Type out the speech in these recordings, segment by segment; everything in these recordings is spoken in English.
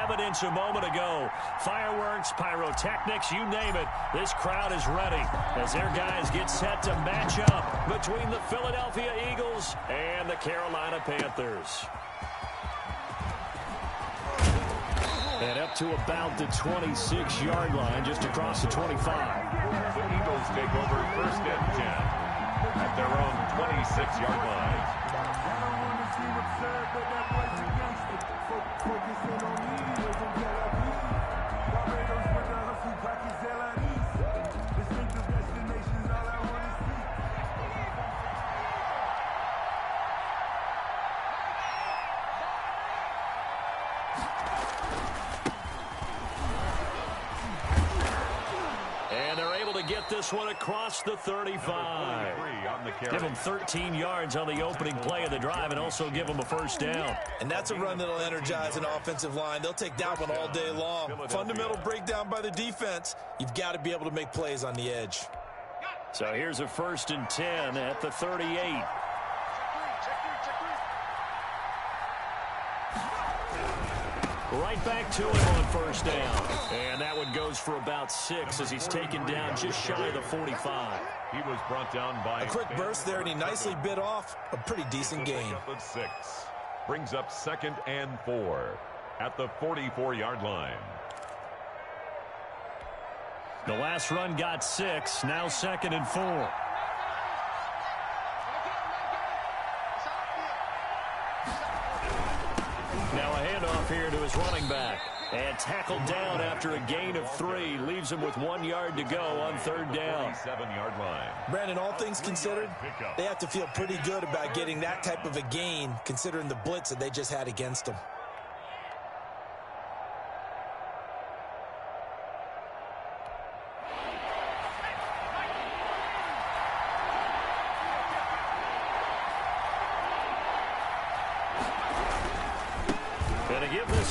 evidence a moment ago. Fireworks, pyrotechnics, you name it. This crowd is ready as their guys get set to match up between the Philadelphia Eagles and the Carolina Panthers. And up to about the 26-yard line, just across the 25. The Eagles take over 1st and 10 at their own 26-yard line. Get this one across the 35. Give them 13 yards on the opening play of the drive and also give them a first down. And that's a run that'll energize an offensive line. They'll take that one all day long. Fundamental breakdown by the defense. You've got to be able to make plays on the edge. So here's a 1st and 10 at the 38. Right back to him on 1st down. And that one goes for about 6 as he's taken down just shy of the 45. He was brought down by a quick burst there, and he nicely bit off a pretty decent gain. Of 6. Brings up 2nd and 4 at the 44-yard line. The last run got 6. Now 2nd and 4. Now a handoff here to his running back. And tackled down after a gain of 3. Leaves him with 1 yard to go on 3rd down. 7-yard line. Brandon, all things considered, they have to feel pretty good about getting that type of a gain, considering the blitz that they just had against them.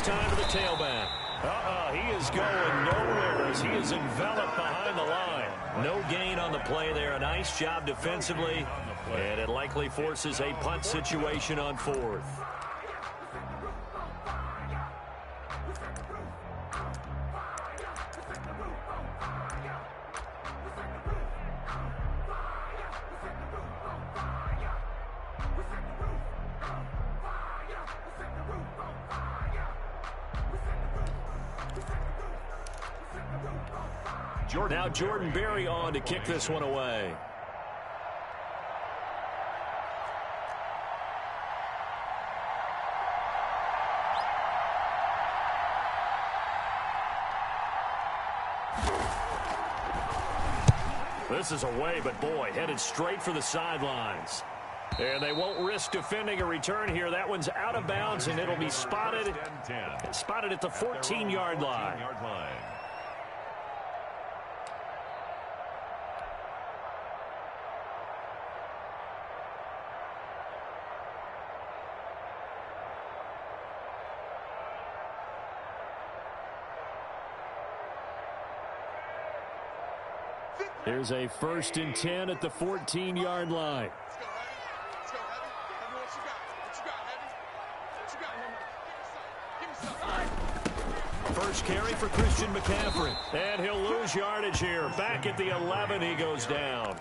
Time to the tailback. He is going nowhere as he is enveloped behind the line. No gain on the play there. A nice job defensively, and it likely forces a punt situation on 4th. Now Jordan Berry on to kick this one away. This is away, but boy, headed straight for the sidelines. And they won't risk defending a return here. That one's out of bounds, and it'll be spotted at the 14-yard line. Here's a 1st and 10 at the 14-yard line. First carry for Christian McCaffrey. And he'll lose yardage here. Back at the 11, he goes down.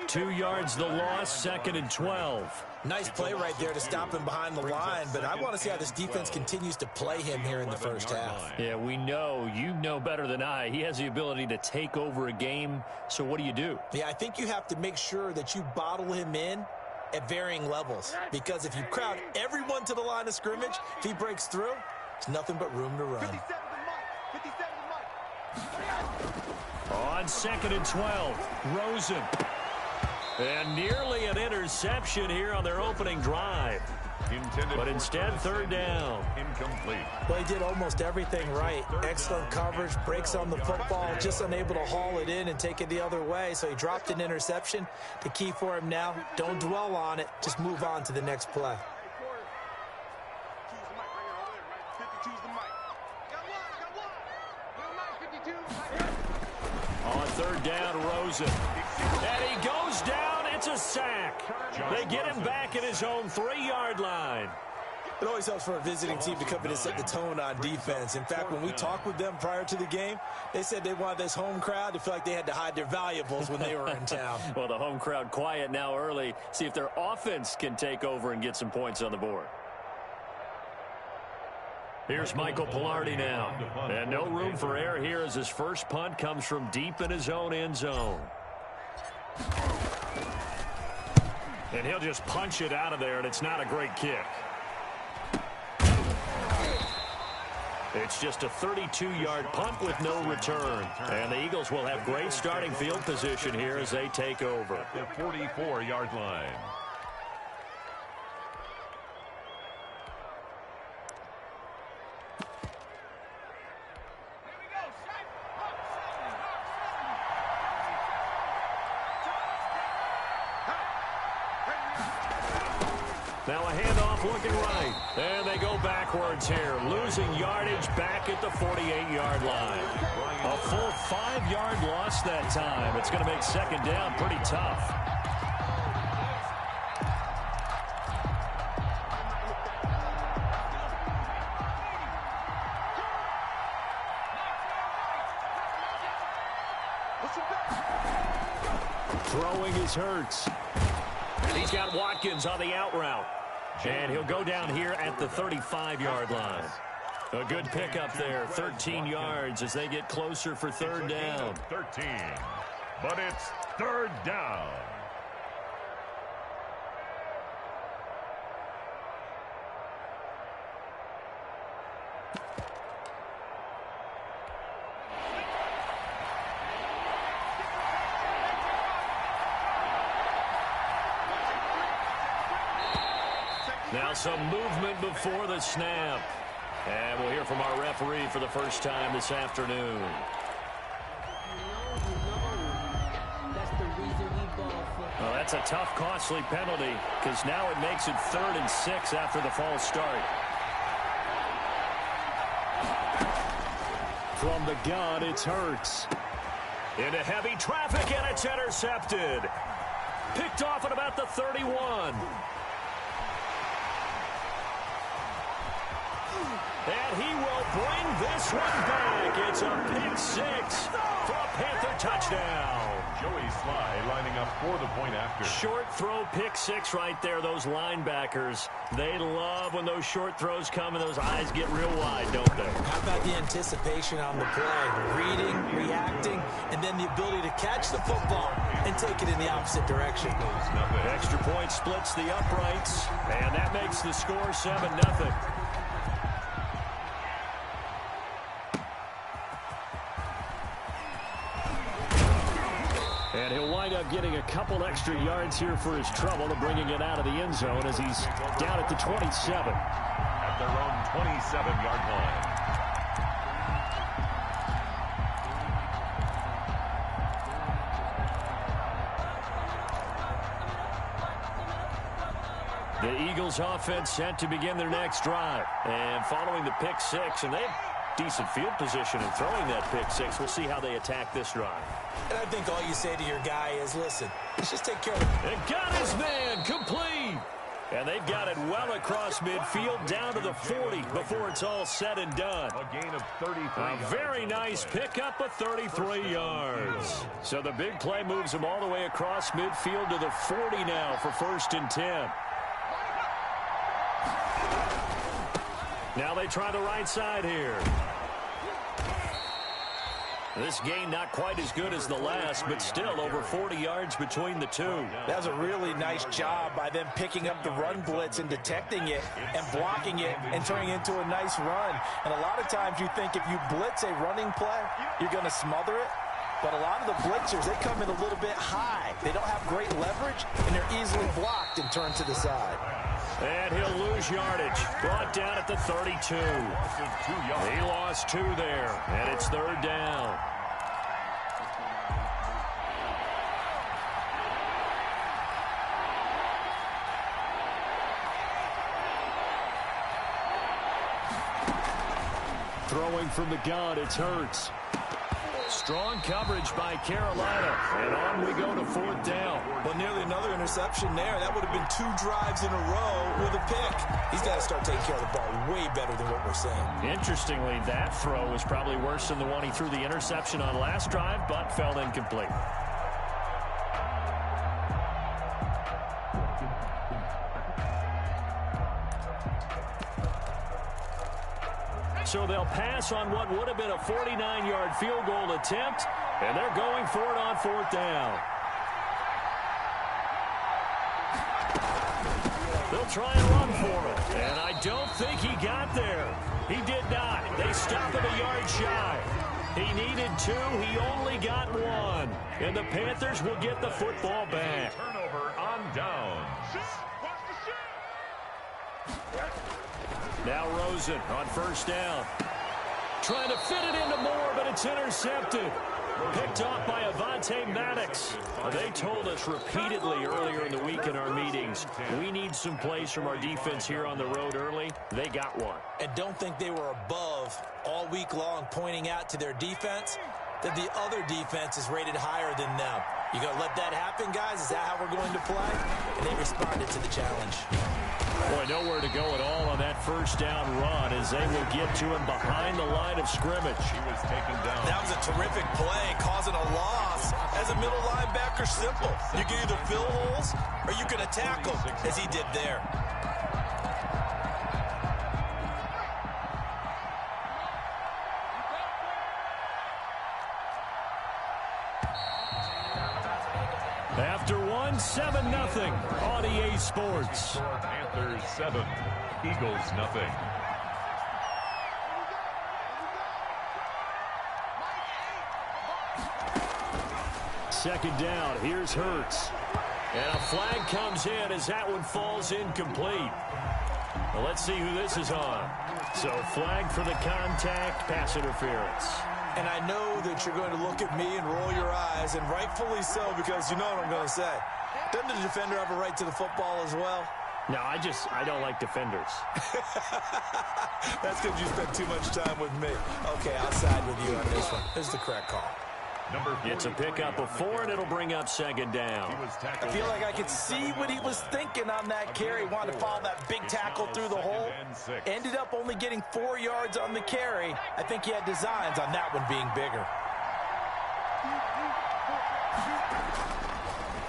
2 yards the loss, 2nd and 12. Nice play right there to stop him behind the line, but I want to see how this defense continues to play him here in the first half. Yeah, we know. You know better than I. He has the ability to take over a game, so what do? Yeah, I think you have to make sure that you bottle him in at varying levels, because if you crowd everyone to the line of scrimmage, if he breaks through, it's nothing but room to run. On 2nd and 12, Rosen. And nearly an interception here on their opening drive. But instead, 3rd down. Incomplete. Well, he did almost everything right. Excellent coverage, breaks on the football, just unable to haul it in and take it the other way. So he dropped an interception. The key for him now, don't dwell on it. Just move on to the next play. On 3rd down, Rosen. And he goes down. It's a sack. They get him back at his own 3-yard line. It always helps for a visiting team to come in and set the tone on defense. In fact, when we talked with them prior to the game, they said they wanted this home crowd to feel like they had to hide their valuables when they were in town. Well, the home crowd quiet now early. See if their offense can take over and get some points on the board. Here's Michael Pilardi now. And no room for error here as his first punt comes from deep in his own end zone. And he'll just punch it out of there, and it's not a great kick. It's just a 32-yard punt with no return. And the Eagles will have great starting field position here as they take over. The 44-yard line. Now a handoff looking right. And they go backwards here. Losing yardage back at the 48-yard line. A full 5-yard loss that time. It's going to make second down pretty tough. Throwing is Hurts. He's got Watkins on the out route. And he'll go down here at the 35-yard line. A good pickup there, 13 yards as they get closer for third down. 13, but it's third down. Now some movement before the snap. And we'll hear from our referee for the first time this afternoon. Well, that's a tough, costly penalty because now it makes it 3rd and 6 after the false start. From the gun, it's Hurts. Into heavy traffic, and it's intercepted. Picked off at about the 31. And he will bring this one back. It's a pick 6 for a Panther touchdown. Joey Sly lining up for the point after. Short throw pick 6 right there. Those linebackers, they love when those short throws come and those eyes get real wide, don't they? How about the anticipation on the play? Reading, reacting, and then the ability to catch the football and take it in the opposite direction. Extra point splits the uprights, and that makes the score 7-0. And he'll wind up getting a couple extra yards here for his trouble and bringing it out of the end zone as he's down at the 27. At their own 27-yard line. The Eagles offense set to begin their next drive. And following the pick 6, and they have decent field position in throwing that pick 6. We'll see how they attack this drive. And I think all you say to your guy is, listen, let's just take care of it. And got his man complete. And they've got it well across midfield down to the 40 before it's all said and done. A gain of 33 A very nice pickup of 33 yards. So the big play moves him all the way across midfield to the 40 now for 1st and 10. Now they try the right side here. This game not quite as good as the last, but still over 40 yards between the two. That was a really nice job by them picking up the run blitz and detecting it and blocking it and turning it into a nice run. And a lot of times you think if you blitz a running play, you're going to smother it. But a lot of the blitzers, they come in a little bit high. They don't have great leverage, and they're easily blocked and turned to the side. And he'll lose yardage. Brought down at the 32. He lost 2 there, and it's 3rd down. Throwing from the gun, it's Hurts. Strong coverage by Carolina. And on we go to 4th down. Well, nearly another interception there. That would have been 2 drives in a row with a pick. He's got to start taking care of the ball way better than what we're saying. Interestingly, that throw was probably worse than the one he threw the interception on last drive, but fell incomplete. So they'll pass on what would have been a 49-yard field goal attempt, and they're going for it on 4th down. They'll try and run for it, and I don't think he got there. He did not. They stop him a yard shy. He needed 2. He only got 1. And the Panthers will get the football back. Turnover on downs. Now Rosen on 1st down. Trying to fit it into Moore, but it's intercepted. Picked off by Maddox. They told us repeatedly earlier in the week in our meetings, we need some plays from our defense here on the road early. They got one. And don't think they were above all week long pointing out to their defense that the other defense is rated higher than them. You going to let that happen, guys? Is that how we're going to play? And they responded to the challenge. Boy, nowhere to go at all on that 1st down run as they will get to him behind the line of scrimmage. He was taken down. That was a terrific play, causing a loss. As a middle linebacker, simple. You can either fill holes or you can attack them, as he did there. After 7-0 on EA Sports. Panthers 7, Eagles nothing. Second down. Here's Hurts. And a flag comes in as that one falls incomplete. Well, let's see who this is on. So flag for the contact, pass interference. And I know that you're going to look at me and roll your eyes, and rightfully so, because you know what I'm going to say. Doesn't the defender have a right to the football as well? No, I don't like defenders. That's because you spent too much time with me. Okay, I'll side with you on this one. This is the correct call. It's a pickup of 4, and it'll bring up 2nd down. I feel like I could see what he was thinking on that carry. Wanted to follow that big tackle through the hole. Ended up only getting 4 yards on the carry. I think he had designs on that one being bigger.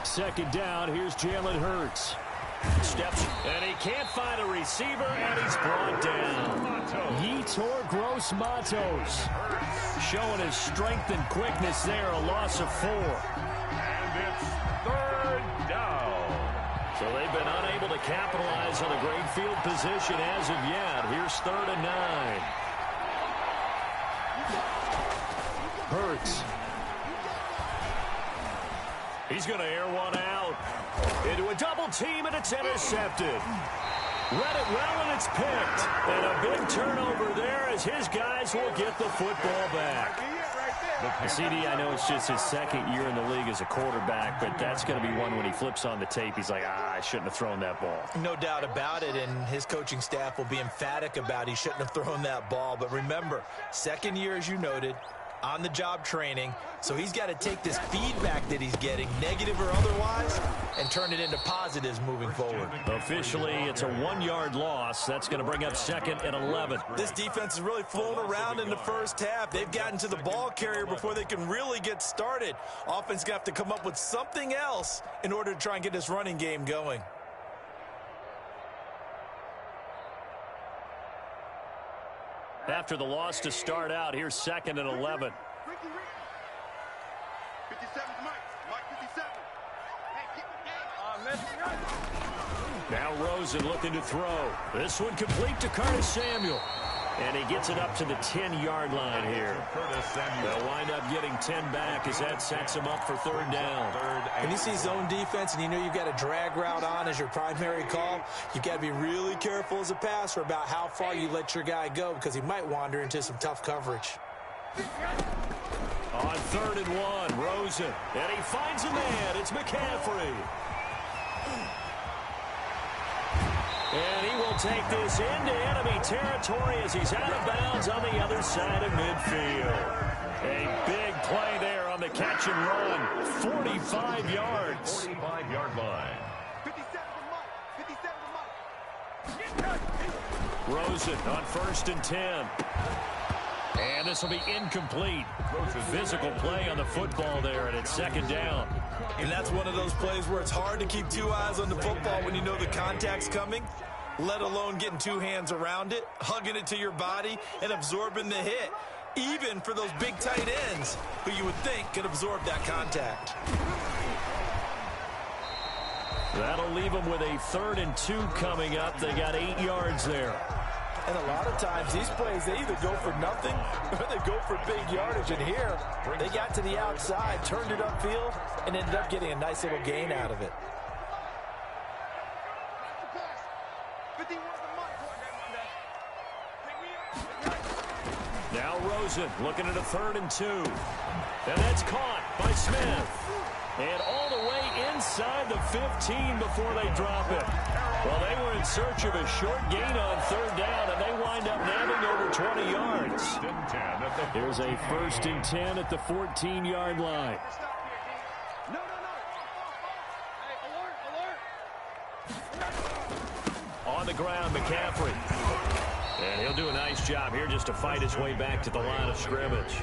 2nd down. Here's Jalen Hurts. Steps, and he can't find a receiver, and he's brought down. Yetur Gross-Matos showing his strength and quickness there, a loss of 4. And it's 3rd down. So they've been unable to capitalize on a great field position as of yet. Here's 3rd and 9. Hurts. He's going to air one out. Into a double team, and it's intercepted. Read it well, and it's picked. And a big turnover there as his guys will get the football back. CD, I know it's just his 2nd year in the league as a quarterback, but that's going to be one when he flips on the tape. He's like, I shouldn't have thrown that ball. No doubt about it, and his coaching staff will be emphatic about he shouldn't have thrown that ball. But remember, 2nd year, as you noted, on-the-job training, so he's got to take this feedback that he's getting, negative or otherwise, and turn it into positives moving forward. Officially, it's a 1-yard loss. That's going to bring up 2nd and 11. This defense has really flown around in the first half. They've gotten to the ball carrier before they can really get started. Offense got to have to come up with something else in order to try and get this running game going. After the loss to start out, here's 2nd and 11. 57, Mike 57. Now Rosen looking to throw. This one complete to Curtis Samuel. And he gets it up to the 10-yard line here. They'll wind up getting 10 back as that sets him up for 3rd down. When you see zone defense and you know you've got a drag route on as your primary call, you've got to be really careful as a passer about how far you let your guy go because he might wander into some tough coverage. On 3rd and 1, Rosen. And he finds a man. It's McCaffrey. And he will take this into enemy territory as he's out of bounds on the other side of midfield. A big play there on the catch and run. 45 yards. 45-yard line. 57 to Mike. 57 to Mike. Rosen on 1st and 10. And this will be incomplete. Physical play on the football there, and it's 2nd down. And that's one of those plays where it's hard to keep 2 eyes on the football when you know the contact's coming, let alone getting 2 hands around it, hugging it to your body, and absorbing the hit, even for those big tight ends who you would think could absorb that contact. That'll leave them with a 3rd and 2 coming up. They got 8 yards there. And a lot of times, these plays, they either go for nothing or they go for big yardage. And here, they got to the outside, turned it upfield, and ended up getting a nice little gain out of it. 51 to Mike. Now Rosen looking at a 3rd and 2. And that's caught by Smith. And all the way inside the 15 before they drop it. Well, they were in search of a short gain on 3rd down, and they wind up nabbing over 20 yards. Here's a 1st and 10 at the 14-yard line. No. Hey, alert. On the ground, McCaffrey. And he'll do a nice job here just to fight his way back to the line of scrimmage.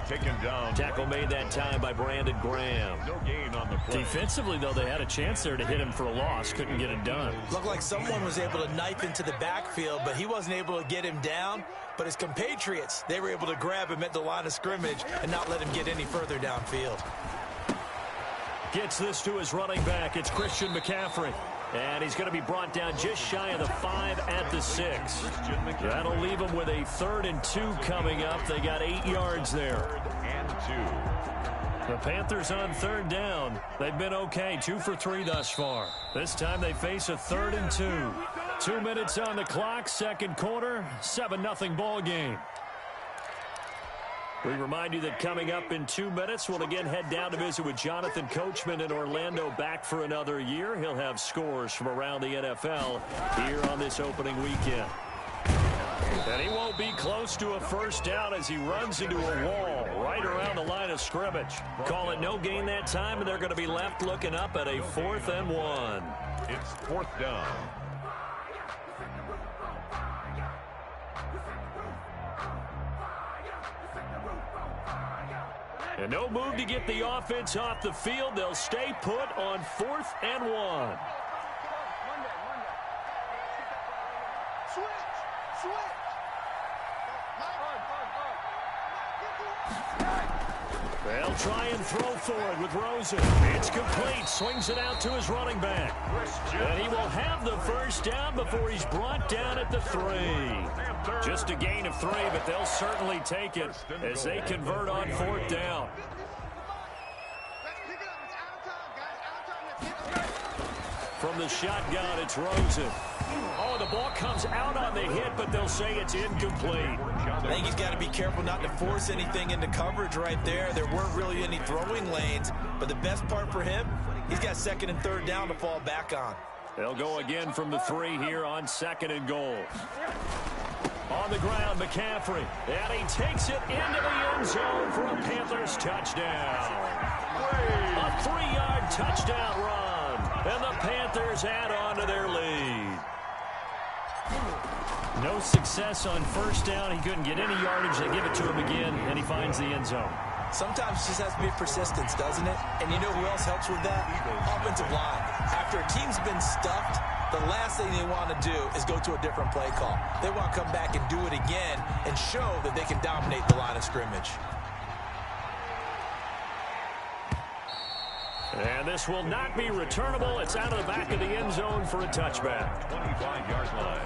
Taken down. Tackle made that time by Brandon Graham. No gain on the play. Defensively, though, they had a chance there to hit him for a loss. Couldn't get it done. Looked like someone was able to knife into the backfield, but he wasn't able to get him down. But his compatriots, they were able to grab him at the line of scrimmage and not let him get any further downfield. Gets this to his running back. It's Christian McCaffrey. And he's going to be brought down just shy of the 5 at the 6. That'll leave him with a 3rd and 2 coming up. They got 8 yards there. 3rd and 2. The Panthers on 3rd down. They've been okay, 2 for 3 thus far. This time they face a 3rd and 2. 2 minutes on the clock, 2nd quarter, 7-0 ball game. We remind you that coming up in 2 minutes, we'll again head down to visit with Jonathan Coachman in Orlando, back for another year. He'll have scores from around the NFL here on this opening weekend. And he won't be close to a 1st down as he runs into a wall right around the line of scrimmage. Call it no gain that time, and they're going to be left looking up at a 4th and 1. It's 4th down. And no move to get the offense off the field. They'll stay put on 4th and 1. Switch. They'll try and throw for it with Rosen. It's complete. Swings it out to his running back. And he will have the 1st down before he's brought down at the 3. Just a gain of 3, but they'll certainly take it as they convert on 4th down. From the shotgun, it's Rosen. Oh, the ball comes out on the hit, but they'll say it's incomplete. I think he's got to be careful not to force anything into coverage right there. There weren't really any throwing lanes, but the best part for him, he's got 2nd and 3rd down to fall back on. They'll go again from the 3 here on 2nd and goal. On the ground, McCaffrey. And he takes it into the end zone for a Panthers touchdown. A 3-yard touchdown run. And the Panthers add on to their lead. No success on 1st down. He couldn't get any yardage. They give it to him again, and he finds the end zone. Sometimes it just has to be persistence, doesn't it? And you know who else helps with that? Offensive line. After a team's been stuffed, the last thing they want to do is go to a different play call. They want to come back and do it again and show that they can dominate the line of scrimmage. And this will not be returnable. It's out of the back of the end zone for a touchback. 25-yard line.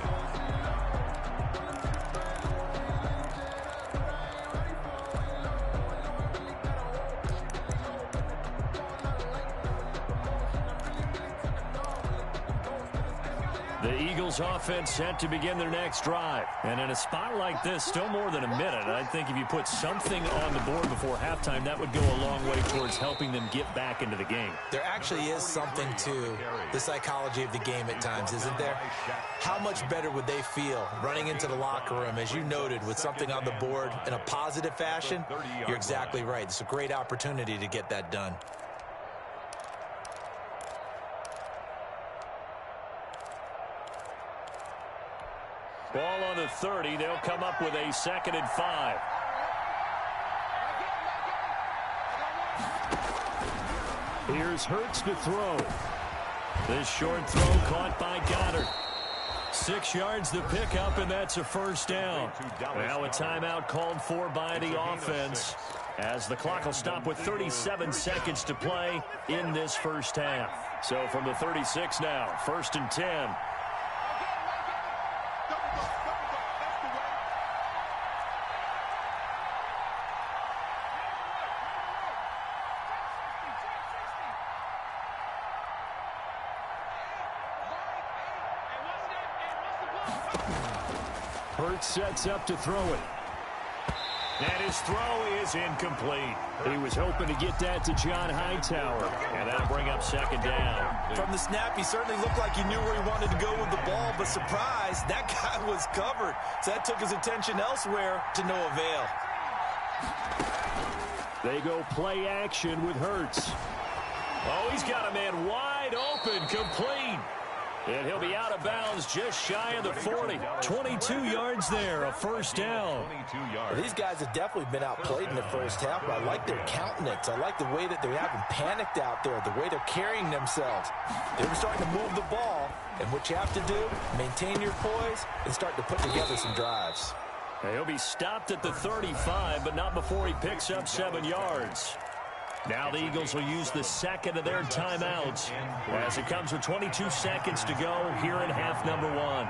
The Eagles offense set to begin their next drive. And in a spot like this, still more than a minute. I think if you put something on the board before halftime, that would go a long way towards helping them get back into the game. There actually is something to the psychology of the game at times, isn't there? How much better would they feel running into the locker room, as you noted, with something on the board in a positive fashion? You're exactly right. It's a great opportunity to get that done. Ball on the 30. They'll come up with a 2nd and 5. Here's Hurts to throw. This short throw caught by Goddard. 6 yards to pick up, and that's a first down. Now a timeout called for by the offense, as the clock will stop with 37 seconds to play in this first half. So from the 36 now, 1st and 10. Hurts sets up to throw it. And his throw is incomplete. He was hoping to get that to John Hightower, and that'll bring up 2nd down. From the snap, he certainly looked like he knew where he wanted to go with the ball, but surprise, that guy was covered. So that took his attention elsewhere to no avail. They go play action with Hurts. Oh, he's got a man wide open, complete. And he'll be out of bounds just shy of the 40. 22 yards there, a first down. Well, these guys have definitely been outplayed in the first half, but I like their countenance. I like the way that they haven't panicked out there, the way they're carrying themselves. They're starting to move the ball, and what you have to do, maintain your poise and start to put together some drives. He'll be stopped at the 35, but not before he picks up 7 yards. Now the Eagles will use the 2nd of their timeouts as it comes with 22 seconds to go here in half number 1.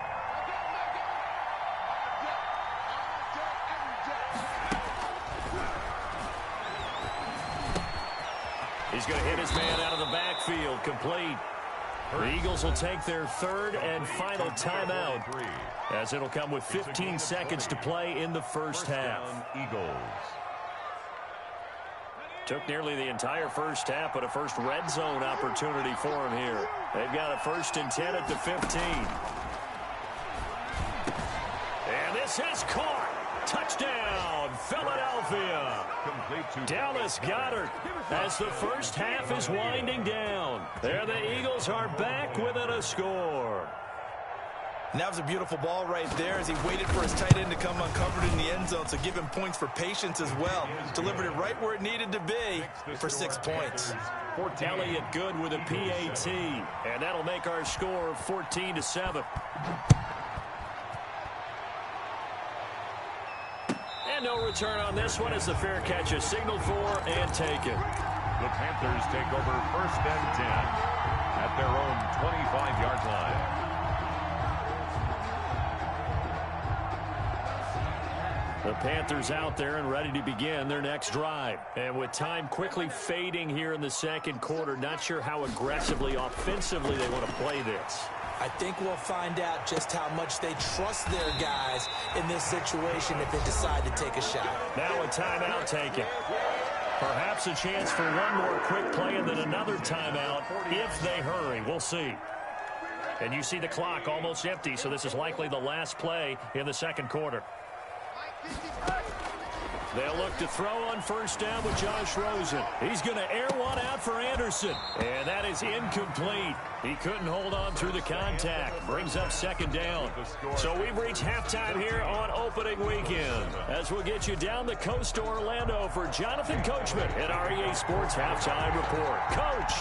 He's going to hit his man out of the backfield, complete. The Eagles will take their 3rd and final timeout, as it'll come with 15 seconds to play in the first half. Eagles. Took nearly the entire first half, but a first red zone opportunity for him here. They've got a 1st and 10 at the 15. And this is caught. Touchdown, Philadelphia. Dallas Goedert, as the first half is winding down. There the Eagles are back within a score. And that was a beautiful ball right there as he waited for his tight end to come uncovered in the end zone, so give him points for patience as well. Delivered it right where it needed to be for 6 points. Elliott good with a PAT, and that'll make our score 14-7. And no return on this one as the fair catch is signaled for and taken. The Panthers take over 1st and 10 at their own 25-yard line. The Panthers out there and ready to begin their next drive. And with time quickly fading here in the 2nd quarter, not sure how aggressively, offensively they want to play this. I think we'll find out just how much they trust their guys in this situation if they decide to take a shot. Now a timeout taken. Perhaps a chance for one more quick play and then another timeout if they hurry. We'll see. And you see the clock almost empty, so this is likely the last play in the 2nd quarter. They'll look to throw on 1st down with Josh Rosen. He's going to air one out for Anderson. And that is incomplete. He couldn't hold on through the contact. Brings up 2nd down. So we've reached halftime here on opening weekend, as we'll get you down the coast to Orlando for Jonathan Coachman at REA Sports Halftime Report. Coach,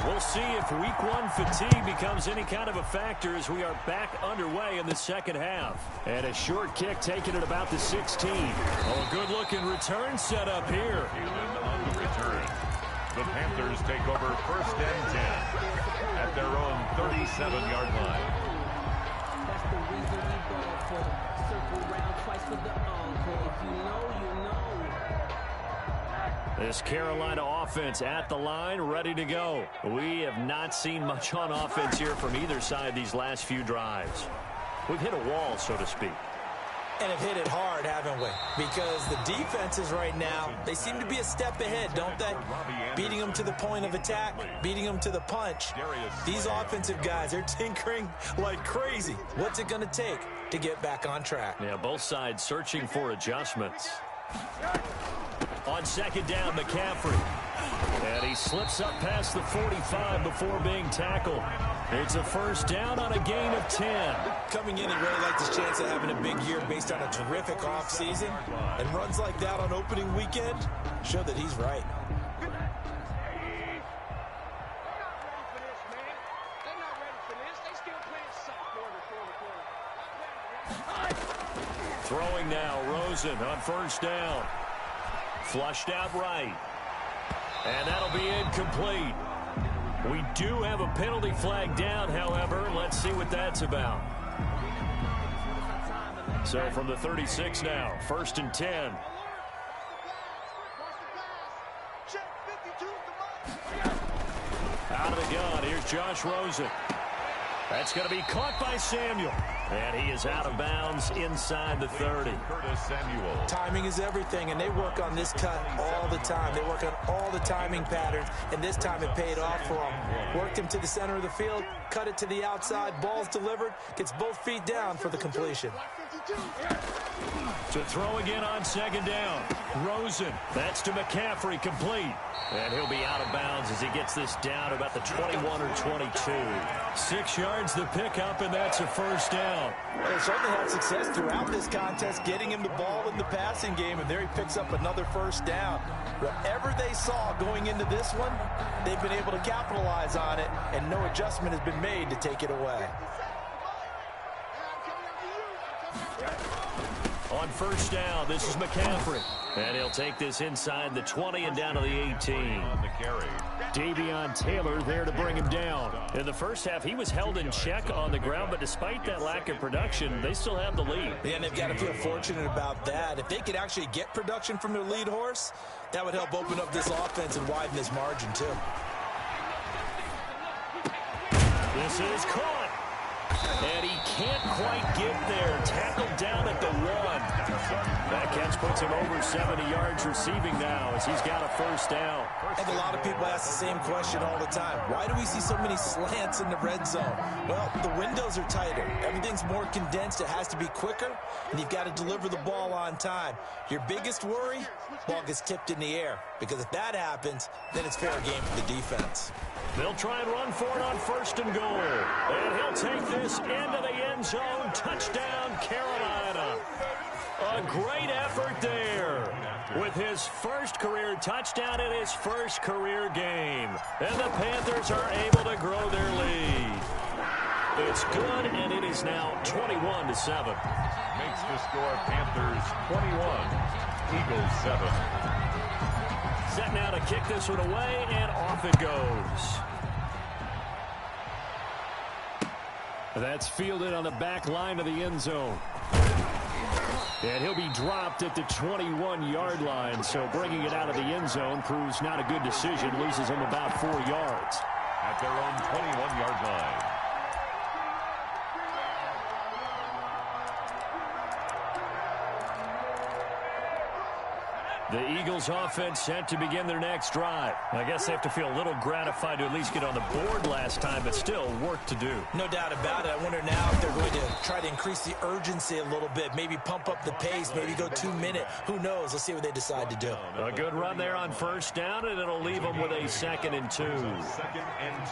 we'll see if week 1 fatigue becomes any kind of a factor as we are back underway in the 2nd half. And a short kick taken at about the 16. Oh, a good-looking return set up here. On the return, the Panthers take over 1st and 10 at their own 37-yard line. That's the reason we ball for circle round twice for the encore. If you know, you know. This Carolina offense at the line, ready to go. We have not seen much on offense here from either side these last few drives. We've hit a wall, so to speak. And have hit it hard, haven't we? Because the defenses right now, they seem to be a step ahead, don't they? Beating them to the point of attack, beating them to the punch. These offensive guys, they're tinkering like crazy. What's it going to take to get back on track? Yeah, both sides searching for adjustments. On second down, McCaffrey. And he slips up past the 45 before being tackled. It's a first down on a gain of 10. Coming in, he really liked his chance of having a big year based on a terrific offseason. And runs like that on opening weekend show that he's right. Throwing now, Rosen on first down. Flushed out right. And that'll be incomplete. We do have a penalty flag down, however. Let's see what that's about. So from the 36 now, first and 10. Out of the gun, here's Josh Rosen. That's going to be caught by Samuel. And he is out of bounds inside the 30. Timing is everything, and they work on this cut all the time. They work on all the timing patterns, and this time it paid off for them. Worked him to the center of the field, cut it to the outside, ball's delivered, gets both feet down for the completion. To throw again on second down. Rosen, that's to McCaffrey, complete. And he'll be out of bounds as he gets this down about the 21 or 22. 6 yards the pickup, and that's a first down. Well, they certainly had success throughout this contest, getting him the ball in the passing game, and there he picks up another first down. Whatever they saw going into this one, they've been able to capitalize on it, and no adjustment has been made to take it away. On first down, this is McCaffrey. And he'll take this inside the 20 and down to the 18. Davion Taylor there to bring him down. In the first half, he was held in check on the ground, but despite that lack of production, they still have the lead. Yeah, and they've got to feel fortunate about that. If they could actually get production from their lead horse, that would help open up this offense and widen this margin, too. This is caught. And he can't quite get there. Tackled down at the 1. That catch puts him over 70 yards receiving now as he's got a first down. And a lot of people ask the same question all the time. Why do we see so many slants in the red zone? Well, the windows are tighter. Everything's more condensed. It has to be quicker, and you've got to deliver the ball on time. Your biggest worry? Ball gets tipped in the air. Because if that happens, then it's fair game for the defense. They'll try and run for it on first and goal. And he'll take this into the end zone. Touchdown, Carolina. A great effort there with his first career touchdown in his first career game. And the Panthers are able to grow their lead. It's good, and it is now 21-7. Makes the score Panthers 21, Eagles 7. Set now to kick this one away, and off it goes. That's fielded on the back line of the end zone. And he'll be dropped at the 21-yard line, so bringing it out of the end zone proves not a good decision. Loses him about 4 yards. At their own 21-yard line. The Eagles offense set to begin their next drive. I guess they have to feel a little gratified to at least get on the board last time, but still work to do. No doubt about it. I wonder now if they're going to try to increase the urgency a little bit, maybe pump up the pace, maybe go 2-minute. Who knows? Let's see what they decide to do. A good run there on first down, and it'll leave them with a 2nd and 2. 2nd and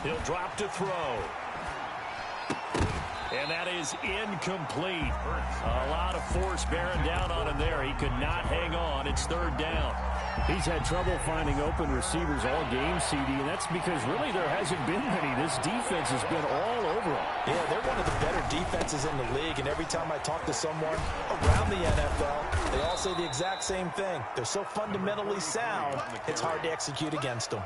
2. He'll drop to throw. And that is incomplete. A lot of force bearing down on him there. He could not hang on. It's 3rd down. He's had trouble finding open receivers all game, CD, and that's because really there hasn't been many. This defense has been all over him. Yeah, they're one of the better defenses in the league, and every time I talk to someone around the NFL, they all say the exact same thing. They're so fundamentally sound, it's hard to execute against them.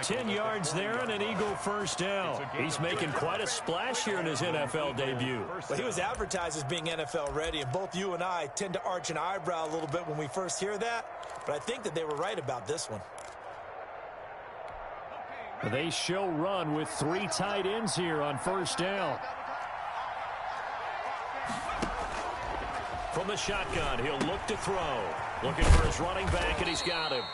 10 yards there and an Eagle first down. He's making quite a splash here in his NFL debut. Well, he was advertised as being NFL ready, and both you and I tend to arch an eyebrow a little bit when we first hear that, but I think that they were right about this one. They show run with 3 tight ends here on first down. From the shotgun, he'll look to throw. Looking for his running back, and he's got him.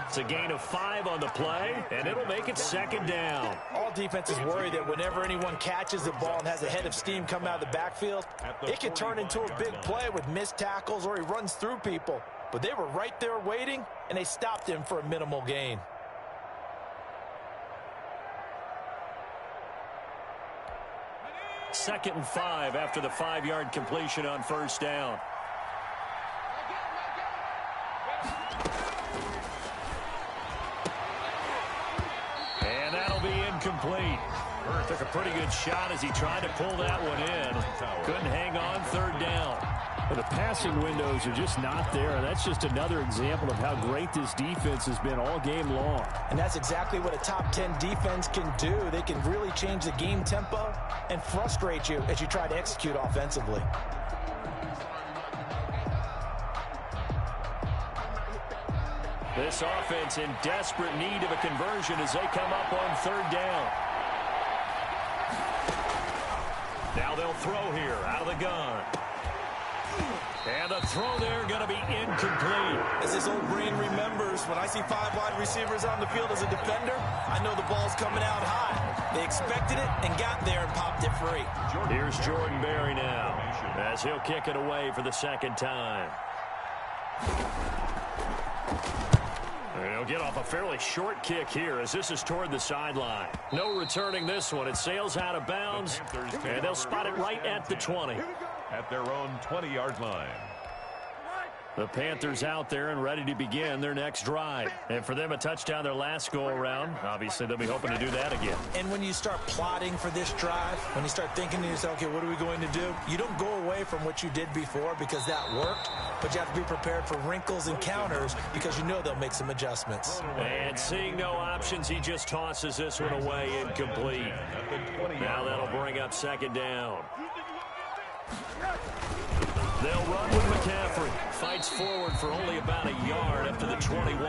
It's a gain of 5 on the play, and it'll make it second down. All defenses worry that whenever anyone catches the ball and has a head of steam come out of the backfield, it can turn into a big play with missed tackles or he runs through people. But they were right there waiting, and they stopped him for a minimal gain. Second and 5 after the 5-yard completion on first down. And that'll be incomplete. Took a pretty good shot as he tried to pull that one in. Couldn't hang on third down. Well, the passing windows are just not there, and that's just another example of how great this defense has been all game long. And that's exactly what a top 10 defense can do. They can really change the game tempo and frustrate you as you try to execute offensively. This offense in desperate need of a conversion as they come up on third down. Now they'll throw here out of the gun. And the throw there going to be incomplete. As his old brain remembers, when I see 5 wide receivers on the field as a defender, I know the ball's coming out high. They expected it and got there and popped it free. Here's Jordan Berry now as he'll kick it away for the second time. And he'll get off a fairly short kick here as this is toward the sideline. No returning this one. It sails out of bounds, and they'll spot it right at the 20. At their own 20-yard line. The Panthers out there and ready to begin their next drive. And for them, a touchdown their last go-around. Obviously, they'll be hoping to do that again. And when you start plotting for this drive, when you start thinking to yourself, okay, what are we going to do? You don't go away from what you did before because that worked, but you have to be prepared for wrinkles and counters because you know they'll make some adjustments. And seeing no options, he just tosses this one away incomplete. Now that'll bring up second down. They'll run with McCaffrey. Fights forward for only about a yard up to the 21.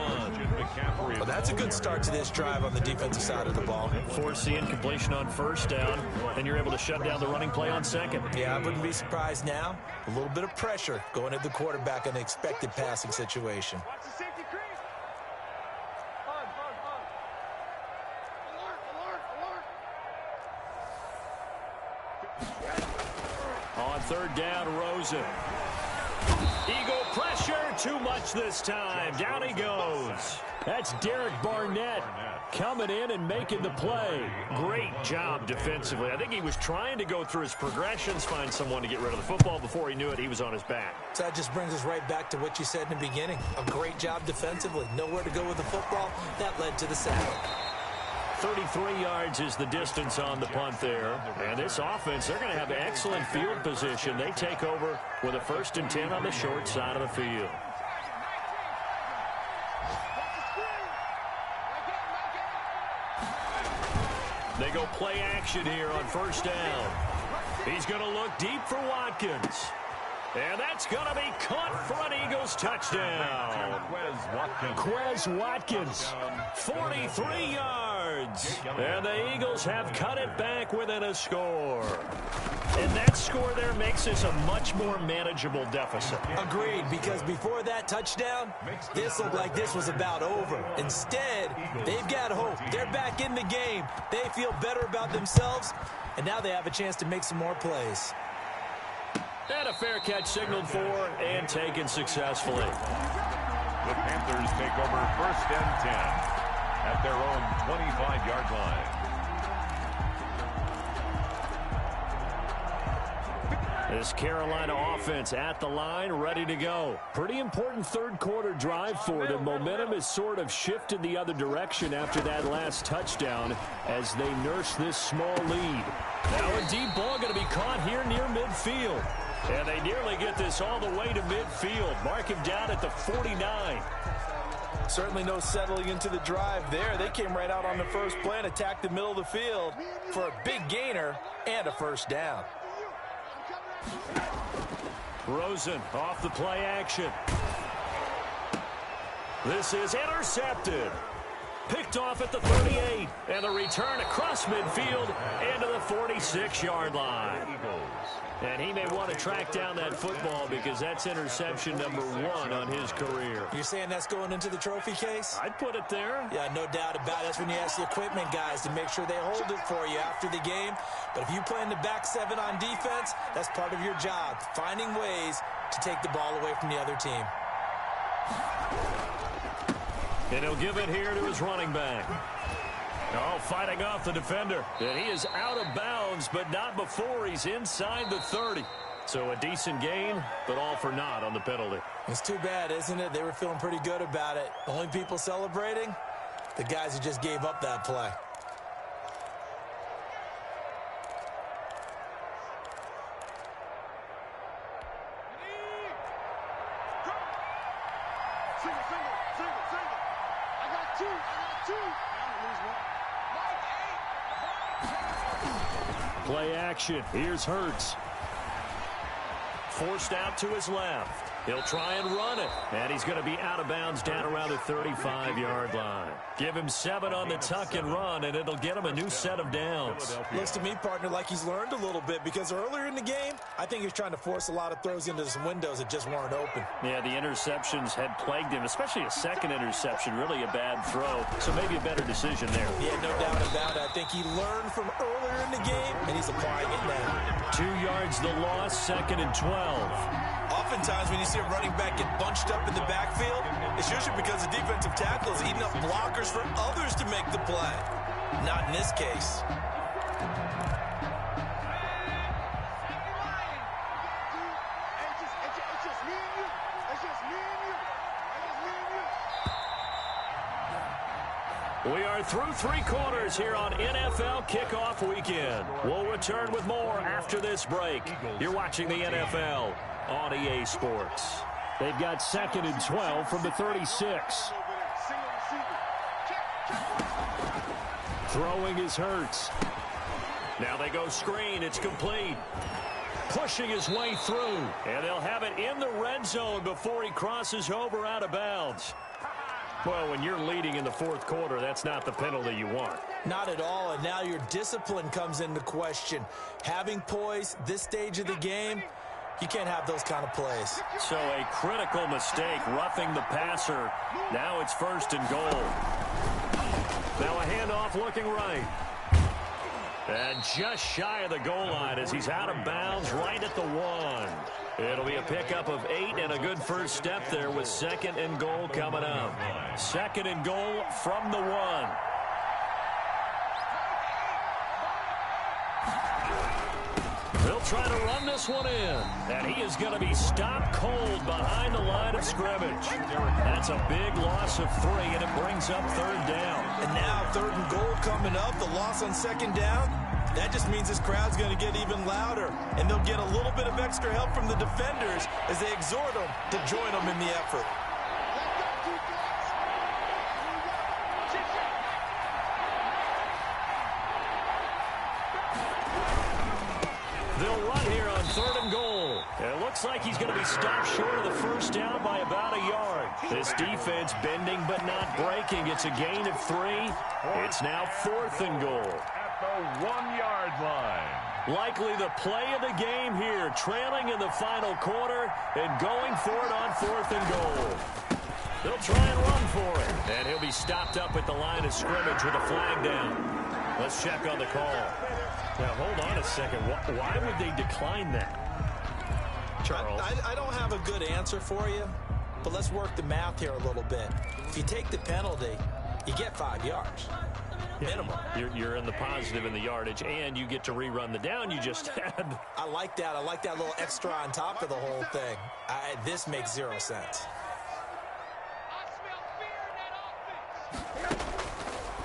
Well, that's a good start to this drive on the defensive side of the ball. Force the incompletion on first down, and you're able to shut down the running play on second. Yeah, I wouldn't be surprised now. A little bit of pressure going at the quarterback in an expected passing situation. On third down, Rosen. Eagle pressure, too much this time. Down he goes. That's Derek Barnett coming in and making the play. Great job defensively. I think he was trying to go through his progressions, find someone to get rid of the football. Before he knew it, he was on his back. So that just brings us right back to what you said in the beginning. A great job defensively. Nowhere to go with the football. That led to the sack. 33 yards is the distance on the punt there. And this offense, they're going to have excellent field position. They take over with a 1st and 10 on the short side of the field. They go play action here on first down. He's going to look deep for Watkins. And that's going to be caught for an Eagles touchdown. Quez Watkins, 43 yards. And the Eagles have cut it back within a score. And that score there makes this a much more manageable deficit. Agreed, because before that touchdown, this looked like this was about over. Instead, they've got hope. They're back in the game. They feel better about themselves, and now they have a chance to make some more plays. And a fair catch signaled for and taken successfully. The Panthers take over 1st and 10 at their own 25-yard line. This Carolina offense at the line, ready to go. Pretty important third-quarter drive for them. Momentum has sort of shifted the other direction after that last touchdown as they nurse this small lead. Now a deep ball going to be caught here near midfield. And they nearly get this all the way to midfield. Mark him down at the 49. Certainly no settling into the drive there. They came right out on the first play and attacked the middle of the field for a big gainer and a first down. Rosen off the play action. This is intercepted. Picked off at the 38. And the return across midfield into the 46-yard line. And he may want to track down that football because that's interception number 1 on his career. You're saying that's going into the trophy case? I'd put it there. Yeah, no doubt about it. That's when you ask the equipment guys to make sure they hold it for you after the game. But if you play in the back 7 on defense, that's part of your job, finding ways to take the ball away from the other team. And he'll give it here to his running back. Oh, fighting off the defender. And he is out of bounds, but not before he's inside the 30. So a decent gain, but all for naught on the penalty. It's too bad, isn't it? They were feeling pretty good about it. The only people celebrating, the guys who just gave up that play. Single. I got two. Play action. Here's Hurts. Forced out to his left. He'll try and run it. And he's going to be out of bounds down around the 35-yard line. Give him 7 on the tuck and run, and it'll get him a new set of downs. Looks to me, partner, like he's learned a little bit because earlier in the game, I think he was trying to force a lot of throws into some windows that just weren't open. Yeah, the interceptions had plagued him, especially a second interception, really a bad throw. So maybe a better decision there. Yeah, no doubt about it. I think he learned from earlier in the game, and he's applying it now. 2 yards the loss, 2nd and 12. Oftentimes when you see a running back get bunched up in the backfield, it's usually because the defensive tackle is eating up blockers for others to make the play. Not in this case. We are through 3 quarters here on NFL Kickoff Weekend. We'll return with more after this break. You're watching the NFL on EA Sports. They've got 2nd and 12 from the 36. Throwing is Hurts. Now they go screen. It's complete. Pushing his way through. And they'll have it in the red zone before he crosses over out of bounds. Well, when you're leading in the 4th quarter, that's not the penalty you want. Not at all, and now your discipline comes into question. Having poise this stage of the game, you can't have those kind of plays. So a critical mistake, roughing the passer. Now it's 1st and goal. Now a handoff looking right. And just shy of the goal line as he's out of bounds right at the 1. It'll be a pickup of 8 and a good first step there with 2nd and goal coming up. 2nd and goal from the 1. They'll try to run this one in. And he is going to be stopped cold behind the line of scrimmage. That's a big loss of 3, and it brings up 3rd down. And now 3rd and goal coming up, the loss on 2nd down. That just means this crowd's going to get even louder, and they'll get a little bit of extra help from the defenders as they exhort them to join them in the effort. They'll run here on 3rd and goal. It looks like he's going to be stopped short of the first down by about a yard. This defense bending but not breaking. It's a gain of 3. It's now 4th and goal. The 1-yard line. Likely the play of the game here, trailing in the final quarter and going for it on 4th and goal. They'll try and run for it. And he'll be stopped up at the line of scrimmage with a flag down. Let's check on the call. Now, hold on a second. Why would they decline that? Charles? I don't have a good answer for you, but let's work the math here a little bit. If you take the penalty, you get 5 yards. Minimum. You're in the positive in the yardage, and you get to rerun the down you just had. I like that. I like that little extra on top of the whole thing. This makes 0 sense.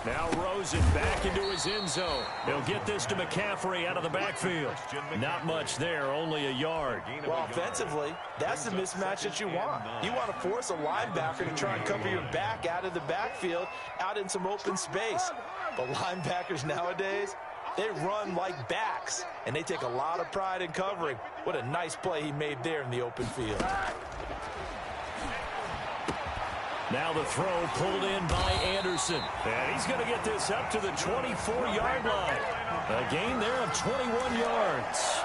Now Rosen back into his end zone. They'll get this to McCaffrey out of the backfield. Not much there, only a yard. Well, offensively, that's the mismatch that you want. You want to force a linebacker to try and cover your back out of the backfield, out in some open space. But linebackers nowadays, they run like backs, and they take a lot of pride in covering. What a nice play he made there in the open field. Now the throw pulled in by Anderson. And he's going to get this up to the 24-yard line. A gain there of 21 yards.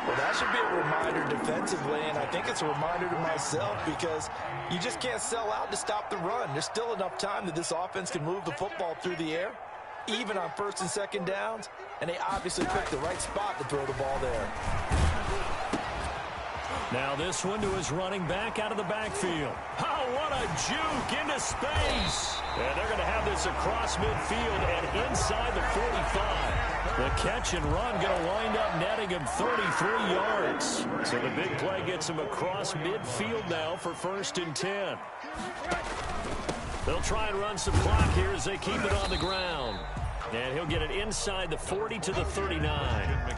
Well, that should be a reminder defensively, and I think it's a reminder to myself because you just can't sell out to stop the run. There's still enough time that this offense can move the football through the air, even on first and second downs, and they obviously picked the right spot to throw the ball there. Now this one to his running back out of the backfield. Oh, what a juke into space. And they're going to have this across midfield and inside the 45. The catch and run going to wind up netting him 33 yards. So the big play gets him across midfield now for 1st and 10. They'll try and run some clock here as they keep it on the ground. And he'll get it inside the 40 to the 39.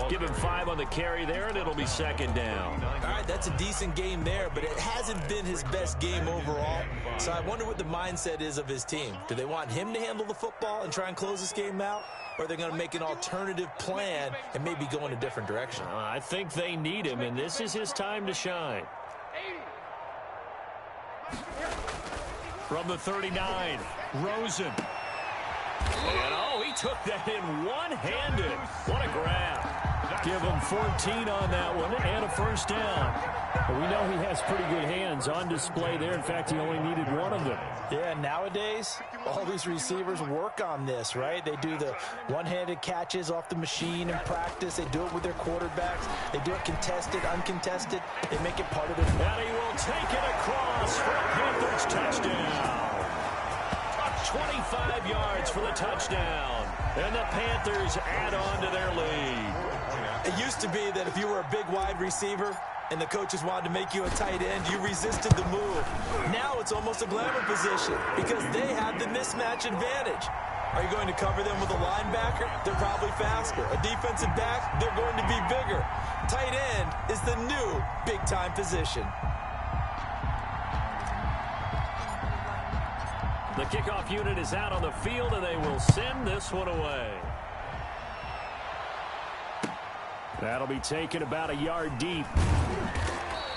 Give him 5 on the carry there, and it'll be 2nd down. All right, that's a decent game there, but it hasn't been his best game overall. So I wonder what the mindset is of his team. Do they want him to handle the football and try and close this game out? Or are they going to make an alternative plan and maybe go in a different direction? I think they need him, and this is his time to shine. From the 39, Rosen. And, oh, he took that in one-handed. What a grab. Give him 14 on that one and a 1st down. Well, we know he has pretty good hands on display there. In fact, he only needed one of them. Yeah, nowadays, all these receivers work on this, right? They do the one-handed catches off the machine in practice. They do it with their quarterbacks. They do it contested, uncontested. They make it part of their... And he will take it across for a Panthers touchdown. 25 yards for the touchdown. And the Panthers add on to their lead. It used to be that if you were a big wide receiver and the coaches wanted to make you a tight end, you resisted the move. Now it's almost a glamour position because they have the mismatch advantage. Are you going to cover them with a linebacker? They're probably faster. A defensive back? They're going to be bigger. Tight end is the new big-time position. The kickoff unit is out on the field, and they will send this one away. That'll be taken about a yard deep.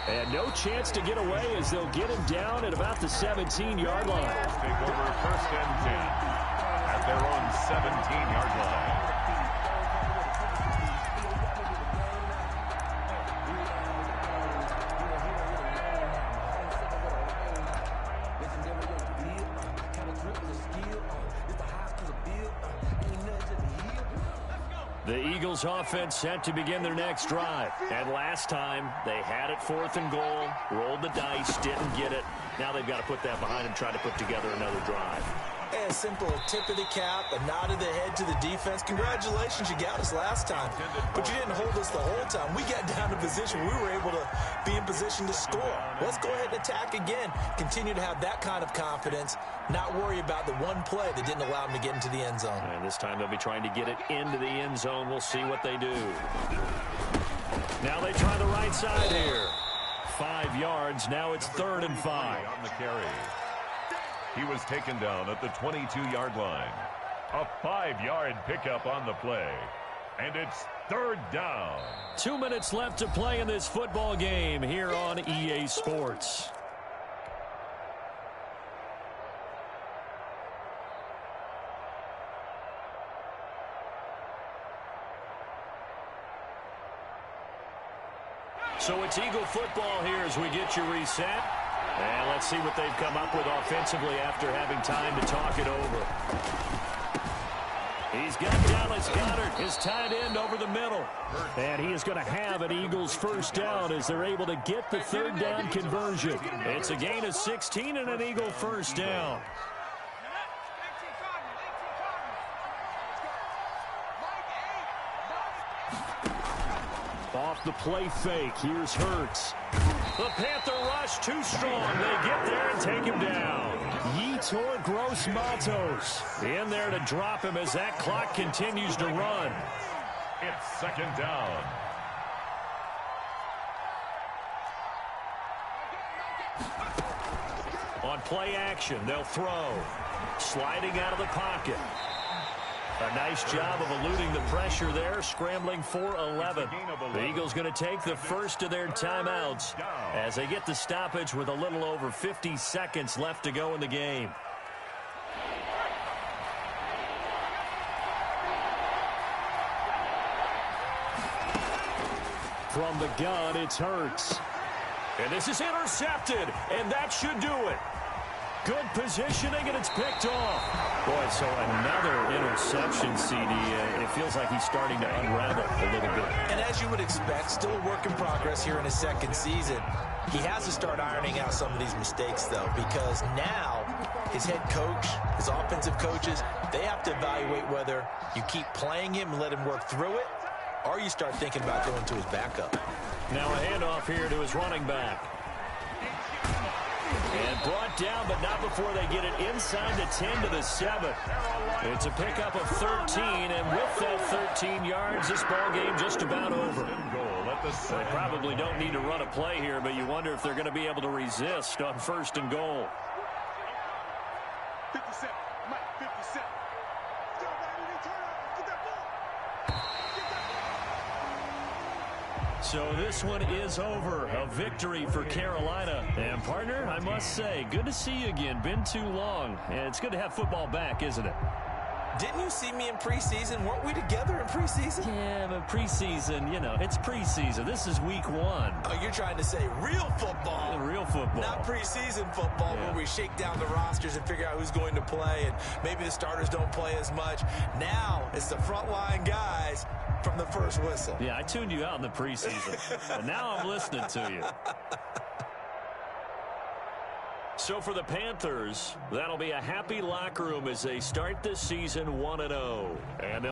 And no chance to get away as they'll get him down at about the 17-yard line. Take over 1st and 10 at their own 17-yard line. The Eagles offense set to begin their next drive. And last time, they had it 4th and goal, rolled the dice, didn't get it. Now they've got to put that behind and try to put together another drive. A simple tip of the cap, a nod of the head to the defense. Congratulations, you got us last time. But you didn't hold us the whole time. We got down to position. We were able to be in position to score. Let's go ahead and attack again. Continue to have that kind of confidence. Not worry about the one play that didn't allow them to get into the end zone. And this time they'll be trying to get it into the end zone. We'll see what they do. Now they try the right side here. 5 yards. Now it's 3rd and 5. On the carry. He was taken down at the 22-yard line. A 5-yard pickup on the play. And it's 3rd down. 2 minutes left to play in this football game here on EA Sports. So it's Eagle football here as we get you reset. And let's see what they've come up with offensively after having time to talk it over. He's got Dallas Goedert, his tight end, over the middle. And he is going to have an Eagles 1st down as they're able to get the 3rd down conversion. It's a gain of 16 and an Eagle 1st down. Off the play fake, here's Hurts. The Panther rush too strong. They get there and take him down. Yetur Gross-Matos in there to drop him as that clock continues to run. It's second down. On play action, they'll throw. Sliding out of the pocket. A nice job of eluding the pressure there, scrambling for 11. The Eagles going to take the first of their timeouts as they get the stoppage with a little over 50 seconds left to go in the game. From the gun, it's Hurts. And this is intercepted, and that should do it. Good positioning, and it's picked off. Boy, so another interception, CD. It feels like he's starting to unravel a little bit. And as you would expect, still a work in progress here in his second season. He has to start ironing out some of these mistakes, though, because now his head coach, his offensive coaches, they have to evaluate whether you keep playing him and let him work through it, or you start thinking about going to his backup. Now a handoff here to his running back. And brought down, but not before they get it inside the 10 to the 7. It's a pickup of 13, and with that 13 yards, this ball game just about over. They probably don't need to run a play here, but you wonder if they're going to be able to resist on first and goal. 57, Mike, 57. Go, baby, turn up. Get that ball. Get that ball. So this one is over. A victory for Carolina. And, partner, I must say, good to see you again. Been too long. And it's good to have football back, isn't it? Didn't you see me in preseason? Weren't we together in preseason? Yeah, but preseason, you know, it's preseason. This is week 1. Oh, you're trying to say real football. Real football. Not preseason football where we shake down the rosters and figure out who's going to play, and maybe the starters don't play as much. Now it's the frontline guys from the first whistle. Yeah, I tuned you out in the preseason, and now I'm listening to you. So for the Panthers, that'll be a happy locker room as they start this season 1-0. And